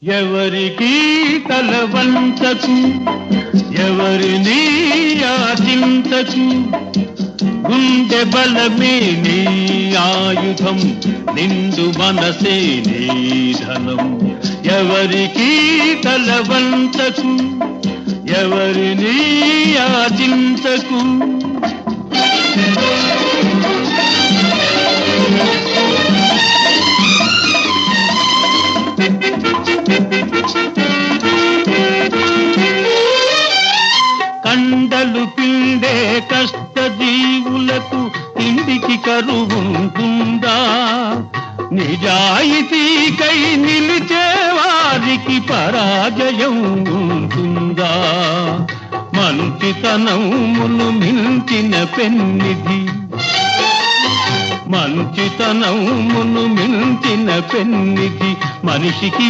ఎవరికి తలవంచకు, ఎవరిని ఆచింతకు, గుండె బలమే నీ ఆయుధం, నిండు మనసే నీ ధనం. ఎవరికి తలవంచకు, ఎవరిని ఆచింతకు. కండలు పిండే కష్టజీవులకు ఇంటికి కరువుంటుందా? నిజాయితీకై నిలిచే వారికి పరాజయం ఉంటుందా? మంచితనమును మించిన పెన్నిధి, మంచితనమును మించిన పెన్నిధి మనిషికి